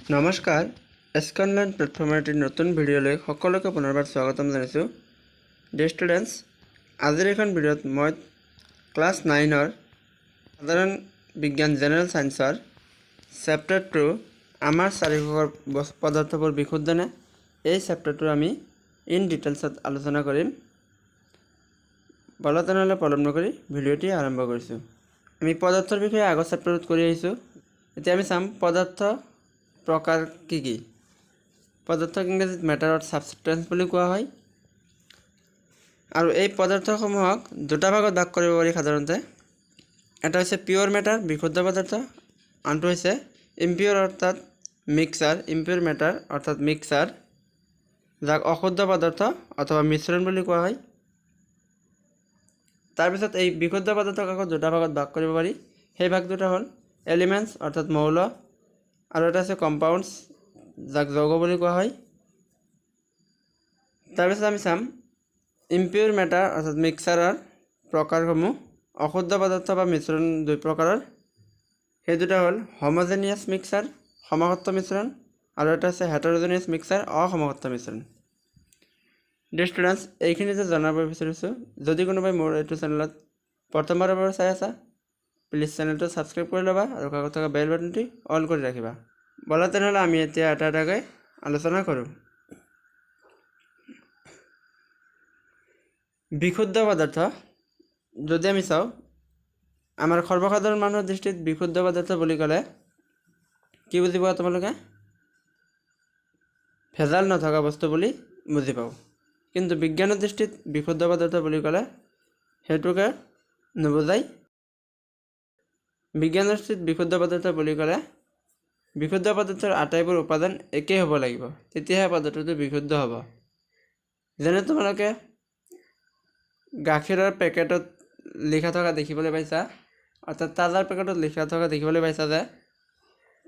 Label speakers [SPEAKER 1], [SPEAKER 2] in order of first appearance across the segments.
[SPEAKER 1] নমস্কাৰ এছকনলাইন প্লেটফৰ্মৰ এটি নতুন ভিডিঅ'লৈ সকলোকে পুনৰবাৰ স্বাগতম জনাইছোঁ। ডিয়াৰ ষ্টুডেণ্টছ, আজিৰ এখন ভিডিঅ'ত মই ক্লাছ 9ৰ সাধাৰণ বিজ্ঞান জেনেৰেল সায়েন্সৰ চেপ্টাৰ 2 আমাৰ চাৰিওকাষৰ পদাৰ্থবোৰ বিশুদ্ধ নে এই চেপ্টাৰটো আমি ইন ডিটেইলছত আলোচনা কৰিম। বলা তেনেহ'লে পলম নকৰি ভিডিঅ'টি আৰম্ভ কৰিছোঁ। আমি পদাৰ্থৰ বিষয়ে আগৰ চেপ্টাৰত কৰি আহিছোঁ। এতিয়া আমি চাম পদাৰ্থ প্ৰকাৰ কি কি। পদাৰ্থক ইংৰাজীত মেটাৰ অৰ সাবষ্টেন্স বুলি কোৱা হয় আৰু এই পদাৰ্থসমূহক দুটা ভাগত ভাগ কৰিব পাৰি সাধাৰণতে। এটা হৈছে পিয়ৰ মেটাৰ বিশুদ্ধ পদাৰ্থ, আনটো হৈছে ইম্পিয়ৰ অৰ্থাৎ মিক্সাৰ, ইম্পিয়ৰ মেটাৰ অৰ্থাৎ মিক্সাৰ, যাক অশুদ্ধ পদাৰ্থ অথবা মিশ্ৰণ বুলি কোৱা হয়। তাৰপিছত এই বিশুদ্ধ পদাৰ্থক আকৌ দুটা ভাগত ভাগ কৰিব পাৰি। সেই ভাগ দুটা হ'ল এলিমেণ্টছ অৰ্থাৎ মৌল আৰু এটা আছে কম্পাউণ্ডছ, যাক যৌগ বুলি কোৱা হয়। তাৰপিছত আমি চাম ইম্পিয়ৰ মেটাৰ অৰ্থাৎ মিক্সাৰৰ প্ৰকাৰসমূহ। অশুদ্ধ পদাৰ্থ বা মিশ্ৰণ দুই প্ৰকাৰৰ, সেই দুটা হ'ল হোমোজেনিয়াছ মিক্সাৰ সমসত্ব মিশ্ৰণ আৰু এটা আছে হেটাৰ'জেনিয়াছ মিক্সাৰ অসমসত্ব মিশ্ৰণ। ডিয়াৰ ষ্টুডেণ্টছ, এইখিনি যে জনাব বিচাৰিছোঁ, যদি কোনোবাই মোৰ এইটো চেনেলত প্ৰথমবাৰৰ পৰা চাই আছা, প্লিজ চেনেলটো ছাবস্ক্ৰাইব কৰি ল'বা আৰু কাষত থকা বেল বাটনটি অন কৰি ৰাখিবা। বলা তেনেহ'লে আমি এতিয়া এটা এটাকৈ আলোচনা কৰোঁ। বিশুদ্ধ পদাৰ্থ যদি আমি চাওঁ, আমাৰ সৰ্বসাধাৰণ মানুহৰ দৃষ্টিত বিশুদ্ধ পদাৰ্থ বুলি ক'লে কি বুজি পোৱা তোমালোকে? ভেজাল নথকা বস্তু বুলি বুজি পাওঁ। কিন্তু বিজ্ঞানৰ দৃষ্টিত বিশুদ্ধ পদাৰ্থ বুলি ক'লে সেইটোকে নুবুজায়। বিজ্ঞানৰ দৃষ্টিত বিশুদ্ধ পদাৰ্থ বুলি ক'লে বিশুদ্ধ পদাৰ্থৰ আটাইবোৰ উপাদান একেই হ'ব লাগিব, তেতিয়াহে পদাৰ্থটো বিশুদ্ধ হ'ব। যেনে তোমালোকে গাখীৰৰ পেকেটত লিখা থকা দেখিবলৈ পাইছা, অৰ্থাৎ তাজাৰ পেকেটত লিখা থকা দেখিবলৈ পাইছা যে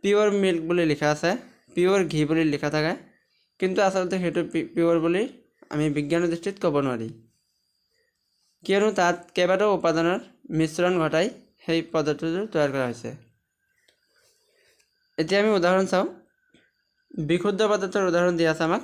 [SPEAKER 1] পিয়ৰ মিল্ক বুলি লিখা আছে, পিয়ৰ ঘি বুলি লিখা থাকে, কিন্তু আচলতে সেইটো পিয়ৰ বুলি আমি বিজ্ঞানৰ দৃষ্টিত ক'ব নোৱাৰি, কিয়নো তাত কেইবাটাও উপাদানৰ মিশ্ৰণ ঘটাই সেই পদাৰ্থটো তৈয়াৰ কৰা হৈছে। এতিয়া আমি উদাহৰণ চাওঁ। বিশুদ্ধ পদাৰ্থৰ উদাহৰণ দিয়া আছে আমাক,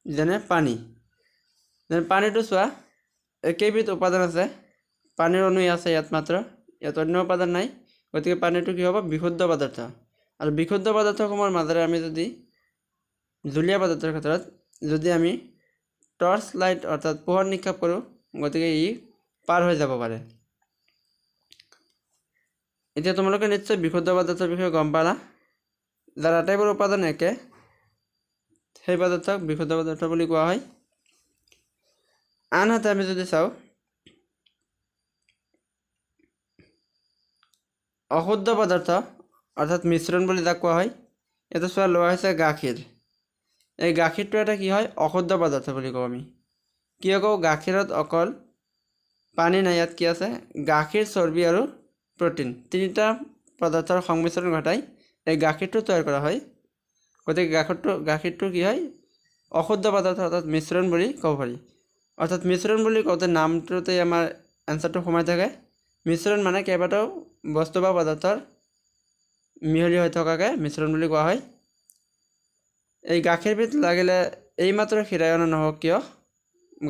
[SPEAKER 1] যেনে পানী। যেনে পানীটো চোৱা, একেইবিধ উপাদান আছে, পানীৰ অণু আছে ইয়াত, মাত্ৰ ইয়াত অন্য উপাদান নাই, গতিকে পানীটো কি হ'ব? বিশুদ্ধ পদাৰ্থ। আৰু বিশুদ্ধ পদাৰ্থসমূহৰ মাজেৰে আমি যদি জুলীয়া পদাৰ্থৰ ক্ষেত্ৰত যদি আমি টৰ্চ লাইট অৰ্থাৎ পোহৰ নিক্ষেপ কৰোঁ, গতিকে ই পাৰ হৈ যাব পাৰে। এতিয়া তোমালোকে নিশ্চয় বিশুদ্ধ পদাৰ্থৰ বিষয়ে গম পালা, যাৰ আটাইবোৰ উপাদান একে, সেই পদাৰ্থক বিশুদ্ধ পদাৰ্থ বুলি কোৱা হয়। আনহাতে আমি যদি চাওঁ অশুদ্ধ পদাৰ্থ অৰ্থাৎ মিশ্ৰণ বুলি যাক কোৱা হয়, এইটো চোৱা লোৱা হৈছে গাখীৰ। এই গাখীৰটো এটা কি হয়? অশুদ্ধ পদাৰ্থ বুলি কওঁ আমি। কিয় কওঁ? গাখীৰত অকল পানী নাই, ইয়াত কি আছে? গাখীৰ, চৰ্বি আৰু প্ৰ'টিন, তিনিটা পদাৰ্থৰ সংমিশ্ৰণ ঘটাই এই গাখীৰটো তৈয়াৰ কৰা হয়। গতিকে গাখীৰটো কি হয়? অশুদ্ধ পদাৰ্থ অৰ্থাৎ মিশ্ৰণ বুলি ক'ব পাৰি। অৰ্থাৎ মিশ্ৰণ বুলি কওঁতে নামটোতেই আমাৰ এনচাৰটো সোমাই থাকে। মিশ্ৰণ মানে কেইবাটাও বস্তু বা পদাৰ্থৰ মিহলি হৈ থকাকে মিশ্ৰণ বুলি কোৱা হয়। এই গাখীৰবিধ লাগিলে এইমাত্ৰ খীৰাই অনা নহওক কিয়,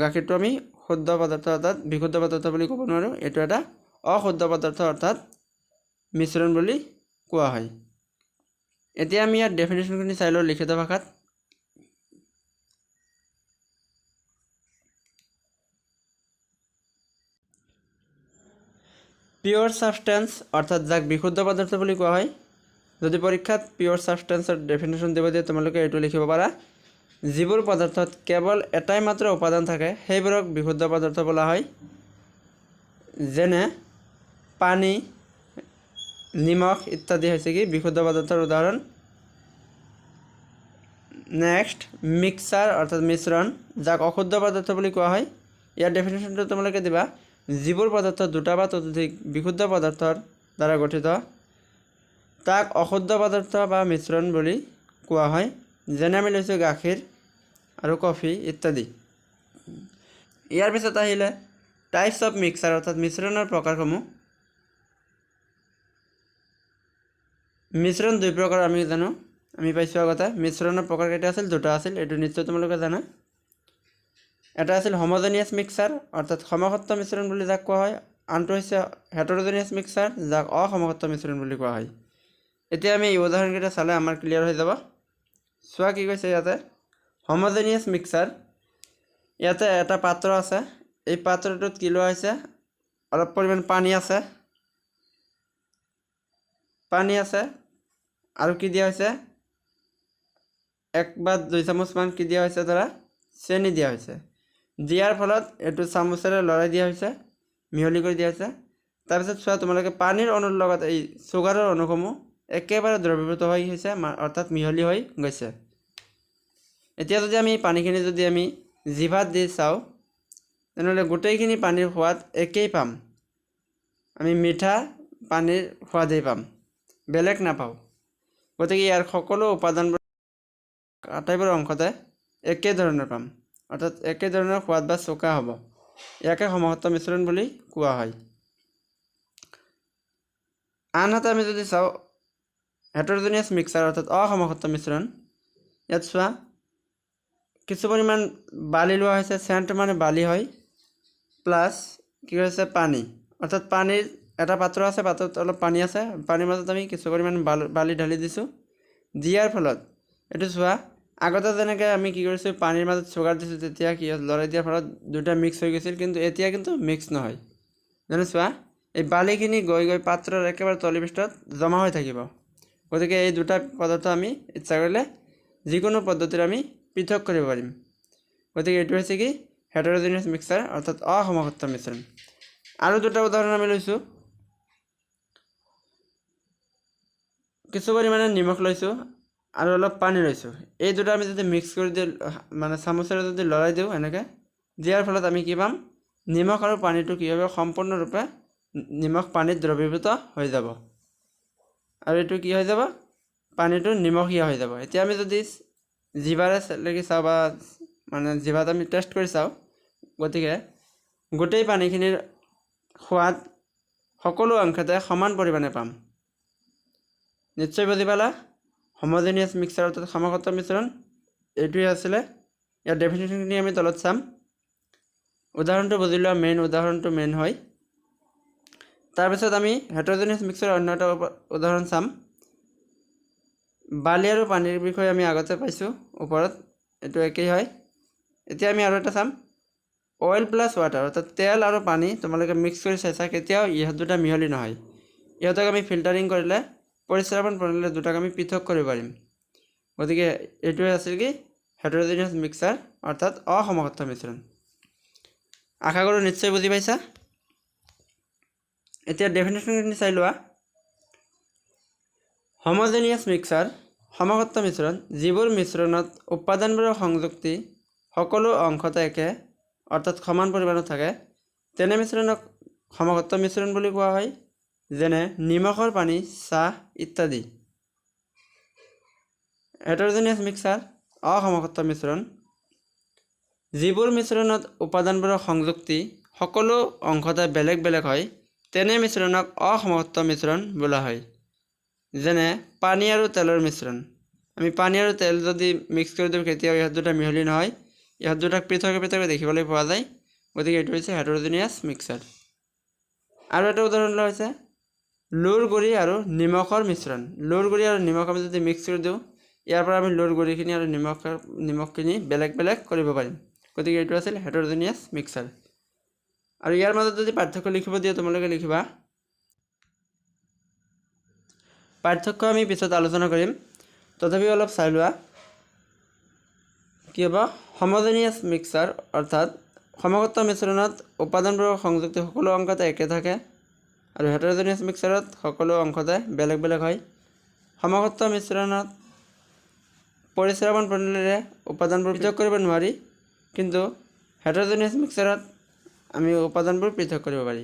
[SPEAKER 1] গাখীৰটো আমি শুদ্ধ পদাৰ্থ অৰ্থাৎ বিশুদ্ধ পদাৰ্থ বুলি ক'ব নোৱাৰোঁ, এইটো এটা অশুদ্ধ পদাৰ্থ অৰ্থাৎ মিশ্ৰণ বুলি কোৱা হয়। এতিয়া আমি ইয়াত ডেফিনেশ্যনখিনি চাই লওঁ লিখিত ভাষাত। পিয়ৰ ছাবষ্টেন্স অৰ্থাৎ যাক বিশুদ্ধ পদাৰ্থ বুলি কোৱা হয়। যদি পৰীক্ষাত পিয়ৰ ছাবষ্টেন্সৰ ডেফিনেশ্যন দিব দিয়ে, তোমালোকে এইটো লিখিব পাৰা, যিবোৰ পদাৰ্থত কেৱল এটাই মাত্ৰ উপাদান থাকে সেইবোৰক বিশুদ্ধ পদাৰ্থ বোলা হয়। যেনে পানী, নিমখ ইত্যাদি হৈছে কি বিশুদ্ধ পদাৰ্থৰ উদাহৰণ। নেক্সট, মিক্সাৰ অৰ্থাৎ মিশ্ৰণ, যাক অশুদ্ধ পদাৰ্থ বুলি কোৱা হয়। ইয়াৰ ডেফিনেশ্যনটো তোমালোকে দিবা, যিবোৰ পদাৰ্থ দুটা বা ততোধিক বিশুদ্ধ পদাৰ্থৰ দ্বাৰা গঠিত তাক অশুদ্ধ পদাৰ্থ বা মিশ্ৰণ বুলি কোৱা হয়। যেনে আমি লৈছোঁ গাখীৰ আৰু কফি ইত্যাদি। ইয়াৰ পিছত আহিলে টাইপছ অফ মিক্সাৰ অৰ্থাৎ মিশ্ৰণৰ প্ৰকাৰসমূহ। মিশ্ৰণ দুই প্ৰকাৰ আমি জানো, আমি পাইছোঁ আগতে মিশ্ৰণৰ প্ৰকাৰ কেইটা আছিল দুটা আছিল এইটো নিশ্চয় তোমালোকে জানা এটা আছিল হোমোজেনিয়াছ মিক্সাৰ অৰ্থাৎ সমসত্ব মিশ্ৰণ বুলি যাক কোৱা হয় আনটো হৈছে হেটেৰোজেনিয়াছ মিক্সাৰ যাক অসমসত্ব মিশ্ৰণ বুলি কোৱা হয় এতিয়া আমি এই উদাহৰণকেইটা চালে আমাৰ ক্লিয়াৰ হৈ যাব চোৱা কি কৈছে ইয়াতে হোমোজেনিয়াছ মিক্সাৰ ইয়াতে এটা পাত্ৰ আছে এই পাত্ৰটোত কি লোৱা হৈছে অলপ পৰিমাণ পানী আছে আৰু কি দিয়া হৈছে 1 বা 2 চামুচমান কি দিয়া হৈছে ধৰা চেনি দিয়া হৈছে দিয়াৰ ফলত এইটো চামুচেৰে লৰাই দিয়া হৈছে মিহলি কৰি দিয়া হৈছে তাৰপিছত চোৱা তোমালোকে পানীৰ অণুৰ লগত এই চুগাৰৰ অণুসমূহ একেবাৰে দ্ৰৱীভূত হৈ হৈছে অৰ্থাৎ মিহলি হৈ গৈছে এতিয়া যদি আমি পানীখিনি যদি আমি জিভাত দি চাওঁ তেনেহ'লে গোটেইখিনি পানীৰ সোৱাদ একেই পাম আমি মিঠা পানীৰ সোৱাদেই পাম বেলেগ নাপাওঁ গতিকে ইয়াৰ সকলো উপাদানবোৰ আটাইবোৰ অংশতে একে ধৰণৰ পাম অৰ্থাৎ একে ধৰণৰ সোৱাদ বা চোকা হ'ব ইয়াকে সমসত্ব মিশ্ৰণ বুলি কোৱা হয় আনহাতে আমি যদি চাওঁ হেটেৰোজেনিয়াছ মিক্সাৰ অৰ্থাৎ অসমসত্ব মিশ্ৰণ ইয়াত চোৱা কিছু পৰিমাণ বালি লোৱা হৈছে চেণ্ট মানে বালি হয় প্লাছ কি হৈছে পানী অৰ্থাৎ পানীৰ এটা পাত্ৰ আছে পাত্ৰত অলপ পানী আছে পানীৰ মাজত আমি কিছু পৰিমাণ বালি ঢালি দিছোঁ দিয়াৰ ফলত এইটো চোৱা আগতে যেনেকৈ আমি কি কৰিছোঁ পানীৰ মাজত চুগাৰ দিছোঁ তেতিয়া কি লৰাই দিয়াৰ ফলত দুটা মিক্স হৈ গৈছিল কিন্তু এতিয়া কিন্তু মিক্স নহয় যেনে চোৱা এই বালিখিনি গৈ গৈ পাত্ৰৰ একেবাৰে তলিপৃষ্ঠত জমা হৈ থাকিব গতিকে এই দুটা পদাৰ্থ আমি ইচ্ছা কৰিলে যিকোনো পদ্ধতিৰে আমি পৃথক কৰিব পাৰিম গতিকে এইটো হৈছে কি হেটেৰোজেনিয়াছ মিক্সাৰ অৰ্থাৎ অসমসত্ব মিশ্ৰণ আৰু দুটা উদাহৰণ আমি লৈছোঁ কিছু পৰিমাণে নিমখ লৈছোঁ আৰু অলপ পানী লৈছোঁ এই দুটা আমি যদি মিক্স কৰি দিওঁ মানে চামুচেৰে যদি লৰাই দিওঁ এনেকৈ দিয়াৰ ফলত আমি কি পাম নিমখ আৰু পানীটো কি হ'ব সম্পূৰ্ণৰূপে নিমখ পানীত দ্ৰৱীভূত হৈ যাব আৰু এইটো কি হৈ যাব পানীটো নিমখীয়া হৈ যাব এতিয়া আমি যদি জিভাৰে লাগি চাওঁ বা মানে জিভাত আমি টেষ্ট কৰি চাওঁ গতিকে গোটেই পানীখিনিৰ সোৱাদ সকলো অংশতে সমান পৰিমাণে পাম নিশ্চয় বুজি পালা হোমোজেনিয়াছ মিক্সাৰ অৰ্থাৎ সমসত্ব মিশ্ৰণ এইটোৱে আছিলে ইয়াৰ ডেফিনেশ্যনখিনি আমি তলত চাম উদাহৰণটো বুজি লোৱা উদাহৰণটো মেইন হয় তাৰপিছত আমি হেটেৰোজেনিয়াছ মিক্সাৰৰ অন্য এটা উদাহৰণ চাম বালি আৰু পানীৰ বিষয়ে আমি আগতে পাইছোঁ ওপৰত এইটো একেই হয় এতিয়া আমি আৰু এটা চাম অইল প্লাছ ৱাটাৰ অৰ্থাৎ তেল আৰু পানী তোমালোকে মিক্স কৰি চাইছা কেতিয়াও ইহঁত দুটা মিহলি নহয় ইহঁতক আমি ফিল্টাৰিং কৰিলে পৰিস্ৰাৱন প্ৰণালীৰে দুটাক আমি পৃথক কৰিব পাৰিম গতিকে এইটোৱে আছিল কি হেটেৰোজেনিয়াছ মিক্সাৰ অৰ্থাৎ অসমসত্ব মিশ্ৰণ আশা কৰোঁ নিশ্চয় বুজি পাইছা এতিয়া ডেফিনেশ্যনখিনি চাই লোৱা হোমোজেনিয়াছ মিক্সাৰ সমসত্ব মিশ্ৰণ যিবোৰ মিশ্ৰণত উপাদানবোৰৰ সংযুক্তি সকলো অংশতে একে অৰ্থাৎ সমান পৰিমাণত থাকে তেনে মিশ্ৰণক সমসত্ব মিশ্ৰণ বুলি কোৱা হয় যেনে নিমখৰ পানী চাহ ইত্যাদি হেটেৰোজেনিয়াছ মিক্সাৰ অসমসত্ব মিশ্ৰণ যিবোৰ মিশ্ৰণত উপাদানবোৰৰ সংযুক্তি সকলো অংশতে বেলেগ বেলেগ হয় তেনে মিশ্ৰণক অসমসত্ব মিশ্ৰণ বোলা হয় যেনে পানী আৰু তেলৰ মিশ্ৰণ আমি পানী আৰু তেল যদি মিক্স কৰি দিওঁ কেতিয়াও ইহঁত দুটা মিহলি নহয় ইহঁত দুটাক পৃথকে পৃথকে দেখিবলৈ পোৱা যায় গতিকে এইটো হৈছে হেটেৰোজেনিয়াছ মিক্সাৰ আৰু এটা উদাহৰণ লোৱা হৈছে লোৰ গুড়ি আৰু নিমখৰ মিশ্ৰণ লোৰ গুড়ি আৰু নিমখ আমি যদি মিক্স কৰি দিওঁ ইয়াৰ পৰা আমি লোৰ গুড়িখিনি আৰু নিমখখিনি বেলেগ বেলেগ কৰিব পাৰিম গতিকে এইটো আছিল হেটেৰোজেনিয়াছ মিক্সাৰ আৰু ইয়াৰ মাজত যদি পাৰ্থক্য লিখিব দিয়ে তোমালোকে লিখিবা পাৰ্থক্য আমি পিছত আলোচনা কৰিম তথাপিও অলপ চাই লোৱা কি হ'ব হোমোজেনিয়াছ মিক্সাৰ অৰ্থাৎ সমসত্ব মিশ্ৰণত উপাদানবোৰৰ সংযুক্তি সকলো অংশতে একে থাকে আৰু হেটেৰোজেনিয়াছ মিক্সাৰত সকলো অংশতে বেলেগ বেলেগ হয় সমসত্ব মিশ্ৰণত পৰিস্ৰাৱন প্ৰণালীৰে উপাদানবোৰ পৃথক কৰিব নোৱাৰি কিন্তু হেটেৰোজেনিয়াছ মিক্সাৰত আমি উপাদানবোৰ পৃথক কৰিব পাৰি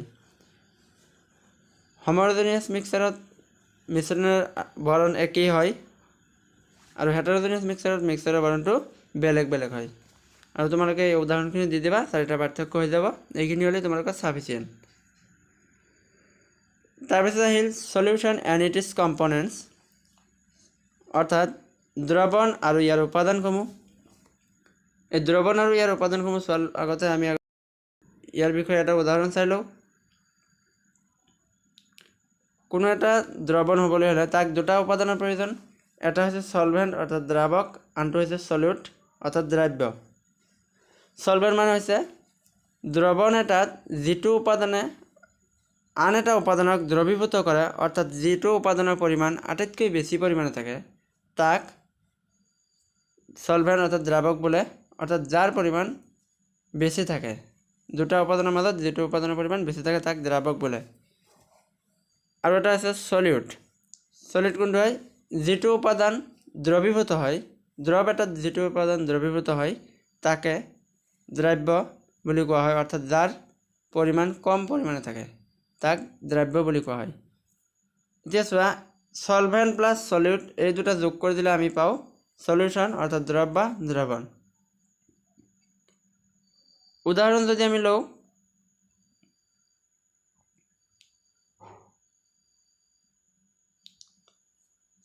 [SPEAKER 1] হোমোজেনিয়াছ মিক্সাৰত মিশ্ৰণৰ বৰণ একেই হয় আৰু হেটেৰোজেনিয়াছ মিক্সাৰত মিক্সাৰৰ বৰণটো বেলেগ বেলেগ হয় আৰু তোমালোকে এই উদাহৰণখিনি দি দিবা চাৰিটা পাৰ্থক্য হৈ যাব এইখিনি হ'লে তোমালোকৰ সাফিচিয়েণ্ট তাৰপিছত আহিল সলিউশ্যন এণ্ড ইটছ কম্পনেণ্টছ অৰ্থাৎ দ্ৰৱণ আৰু ইয়াৰ উপাদানসমূহ। এই দ্ৰৱণ আৰু ইয়াৰ উপাদানসমূহ চোৱাৰ আগতে আমি ইয়াৰ বিষয়ে এটা উদাহৰণ চাই লওঁ। কোনো এটা দ্ৰৱণ হ'বলৈ হ'লে তাক দুটা উপাদানৰ প্ৰয়োজন। এটা হৈছে সলভেণ্ট অৰ্থাৎ দ্ৰাৱক, আনটো হৈছে সলিউট অৰ্থাৎ দ্ৰাব্য। সলভেণ্ট মানে হৈছে দ্ৰৱণ এটাত যিটো উপাদানে আন এটা উপাদানক দ্ৰৱীভূত কৰে, অৰ্থাৎ যিটো উপাদানৰ পৰিমাণ আটাইতকৈ বেছি পৰিমাণে থাকে তাক সলভেণ্ট অৰ্থাৎ দ্ৰাৱক বোলে, অৰ্থাৎ যাৰ পৰিমাণ বেছি থাকে, দুটা উপাদানৰ মাজত যিটো উপাদানৰ পৰিমাণ বেছি থাকে তাক দ্ৰাৱক বোলে। আৰু এটা আছে সলিউট। সলিউট কোনটো হয়? যিটো উপাদান দ্ৰৱীভূত হয়, দ্ৰৱ এটাত যিটো উপাদান দ্ৰৱীভূত হয় তাকে দ্ৰাব্য বুলি কোৱা হয়, অৰ্থাৎ যাৰ পৰিমাণ কম পৰিমাণে থাকে তাক দ্ৰাব্য বুলি কোৱা হয়। এতিয়া চোৱা, সলভেণ্ট প্লাছ সলিউট এই দুটা যোগ কৰি দিলে আমি পাওঁ সলিউশ্যন অৰ্থাৎ দ্ৰৱ বা দ্ৰৱণ। উদাহৰণ যদি আমি লওঁ,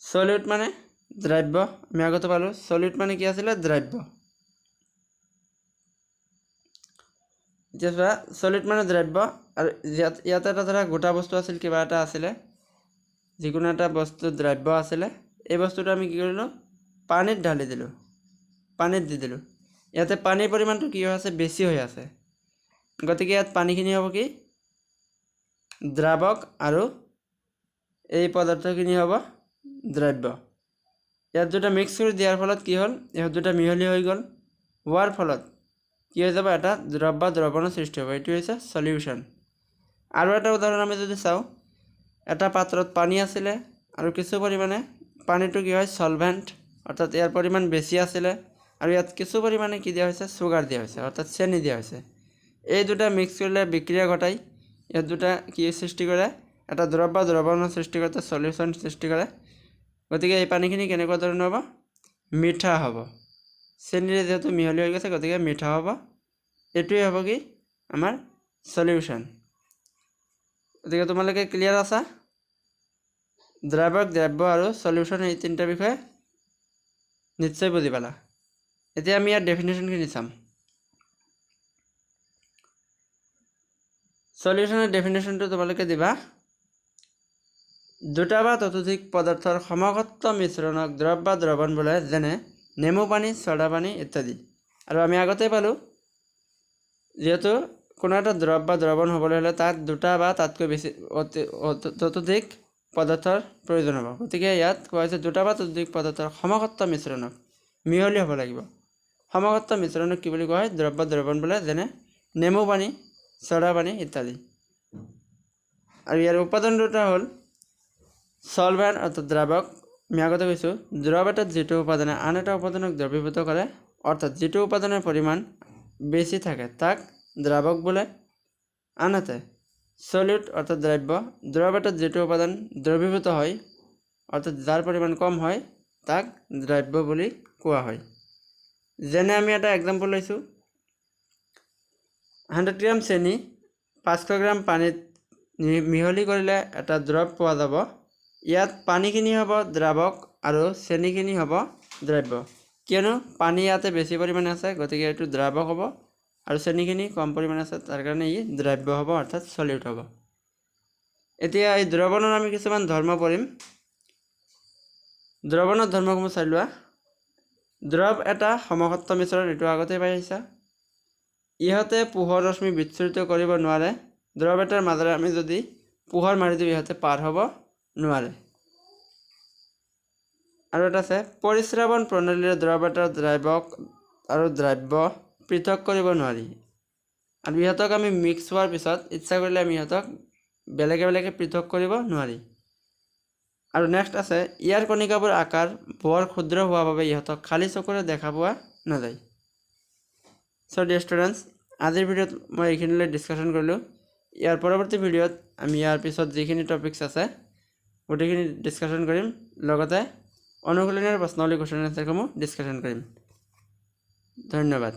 [SPEAKER 1] সলিউট মানে দ্ৰাব্য, আমি আগতে পালোঁ। সলিউট মানে কি আছিলে? দ্ৰাব্য। এতিয়া চোৱা, সলিউট মানে দ্ৰাব্য, আৰু ইয়াতে এটা ধৰা গোটা বস্তু আছিল, কিবা এটা আছিলে, যিকোনো এটা বস্তু দ্ৰাব্য আছিলে, এই বস্তুটো আমি কি কৰিলোঁ? পানীত ঢালি দিলোঁ, পানীত দি দিলোঁ। ইয়াতে পানীৰ পৰিমাণটো কি হৈ আছে? বেছি হৈ আছে। গতিকে ইয়াত পানীখিনি হ'ব কি? দ্ৰাৱক, আৰু এই পদাৰ্থখিনি হ'ব দ্ৰাব্য। ইয়াত দুটা মিক্স কৰি দিয়াৰ ফলত কি হ'ল? ইহঁত দুটা মিহলি হৈ গ'ল। হোৱাৰ ফলত কি হৈ যাব? এটা দ্ৰৱ বা দ্ৰৱণৰ সৃষ্টি হ'ব। এইটো হৈছে সলিউশ্যন। আৰু এটা উদাহৰণ আমি যদি চাওঁ, এটা পাত্ৰত পানী আছিলে আৰু কিছু পৰিমাণে পানীটো কি হয়? সলভেণ্ট, অৰ্থাৎ ইয়াৰ পৰিমাণ বেছি আছিলে, আৰু ইয়াত কিছু পৰিমাণে কি দিয়া হৈছে? চুগাৰ দিয়া হৈছে, অৰ্থাৎ চেনি দিয়া হৈছে। এই দুটা মিক্স কৰিলে বিক্ৰিয়া ঘটাই ইয়াত দুটা কি সৃষ্টি কৰে? এটা দ্ৰৱ বা দ্ৰৱণৰ সৃষ্টি কৰোঁতে সলিউশ্যন সৃষ্টি কৰে। গতিকে এই পানীখিনি কেনেকুৱা ধৰণৰ হ'ব? মিঠা হ'ব। চেনিৰে যিহেতু মিহলি হৈ গৈছে, গতিকে মিঠা হ'ব। এইটোৱে হ'ব কি? আমাৰ সলিউশ্যন। গতিকে তোমালোকে ক্লিয়াৰ আছা? দ্ৰাৱক, দ্ৰাব্য আৰু সলিউশ্যন এই তিনিটা বিষয়ে নিশ্চয় বুজি পালা। এতিয়া আমি ইয়াৰ ডেফিনেশ্যনখিনি চাম। সলিউশ্যনৰ ডেফিনেশ্যনটো তোমালোকে দিবা, দুটা বা ততোধিক পদাৰ্থৰ সমঘট্ট মিশ্ৰণক দ্ৰৱ বা দ্ৰৱণ বোলে, যেনে নেমু পানী, ছ'ডা পানী ইত্যাদি। আৰু আমি আগতেই পালোঁ, যিহেতু কোনো এটা দ্ৰৱ বা দ্ৰৱণ হ'বলৈ হ'লে তাত দুটা বা তাতকৈ বেছি ততোধিক পদাৰ্থৰ প্ৰয়োজন হ'ব। গতিকে ইয়াত কোৱা হৈছে দুটা বা ততোধিক পদাৰ্থৰ সমঘট্ট মিশ্ৰণক, মিহলি হ'ব লাগিব। সমঘট্ট মিশ্ৰণক কি বুলি কোৱা হয়? দ্ৰৱ বা দ্ৰৱণ বোলে, যেনে নেমু পানী, ছ'ডা পানী ইত্যাদি। আৰু ইয়াৰ উপাদান দুটা হ'ল সলভেণ্ট অৰ্থাৎ দ্ৰাৱক। আমি আগতে কৈছোঁ, দ্ৰৱ এটাত যিটো উপাদানে আন এটা উপাদানক দ্ৰৱীভূত কৰে, অৰ্থাৎ যিটো উপাদানৰ পৰিমাণ বেছি থাকে তাক দ্ৰাৱক বোলে। আনহাতে সলিউট অৰ্থাৎ দ্ৰাব্য, দ্ৰৱ এটাত যিটো উপাদান দ্ৰৱীভূত হয়, অৰ্থাৎ যাৰ পৰিমাণ কম হয় তাক দ্ৰাব্য বুলি কোৱা হয়। যেনে আমি এটা এক্সাম্পল লৈছোঁ, 100 গ্ৰাম চেনি 500 গ্ৰাম পানীত মিহলি কৰিলে এটা দ্ৰৱ পোৱা যাব। ইয়াত পানীখিনি হ'ব দ্ৰাৱক আৰু চেনিখিনি হ'ব দ্ৰাব্য। কিয়নো পানী ইয়াতে বেছি পৰিমাণে আছে, গতিকে এইটো দ্ৰাৱক হ'ব, আৰু চেনিখিনি কম পৰিমাণে আছে, তাৰ কাৰণে ই দ্ৰাব্য হ'ব, অৰ্থাৎ সলিউট হ'ব। এতিয়া এই দ্ৰৱণৰ আমি কিছুমান ধৰ্ম পঢ়িম। দ্ৰৱণৰ ধৰ্মসমূহ চাই লোৱা। দ্ৰৱ এটা সমঘট্ট মিশ্ৰণ, এইটো আগতেই পাই আহিছা। ইহঁতে পোহৰ ৰশ্মি বিচ্ছুৰিত কৰিব নোৱাৰে। দ্ৰৱ এটাৰ মাজেৰে আমি যদি পোহৰ মাৰি দিওঁ, ইহঁতে পাৰ হ'ব নোৱাৰে। আৰু এটা আছে, পৰিস্ৰাৱণ প্ৰণালীৰে দ্ৰৱ এটাৰ দ্ৰাৱক আৰু দ্ৰাব্য পৃথক কৰিব নোৱাৰি। আৰু ইহঁতক আমি মিক্স হোৱাৰ পিছত ইচ্ছা কৰিলে আমি ইহঁতক বেলেগে বেলেগে পৃথক কৰিব নোৱাৰি। আৰু নেক্সট আছে, ইয়াৰ কণিকাবোৰ আকাৰ বৰ ক্ষুদ্ৰ হোৱাৰ বাবে ইহঁতক খালী চকুৰে দেখা পোৱা নাযায়। চ' ডিয়াৰ ষ্টুডেণ্টছ, আজিৰ ভিডিঅ'ত মই এইখিনিলৈ ডিছকাশ্যন কৰিলোঁ। ইয়াৰ পৰৱৰ্তী ভিডিঅ'ত আমি ইয়াৰ পিছত যিখিনি টপিকছ আছে গোটেইখিনি ডিছকাশ্যন কৰিম, লগতে অনুশীলনীৰ প্ৰশ্নাৱলী কুৱেশ্যন এনচাৰসমূহ ডিছকাশ্যন কৰিম। ধন্যবাদ।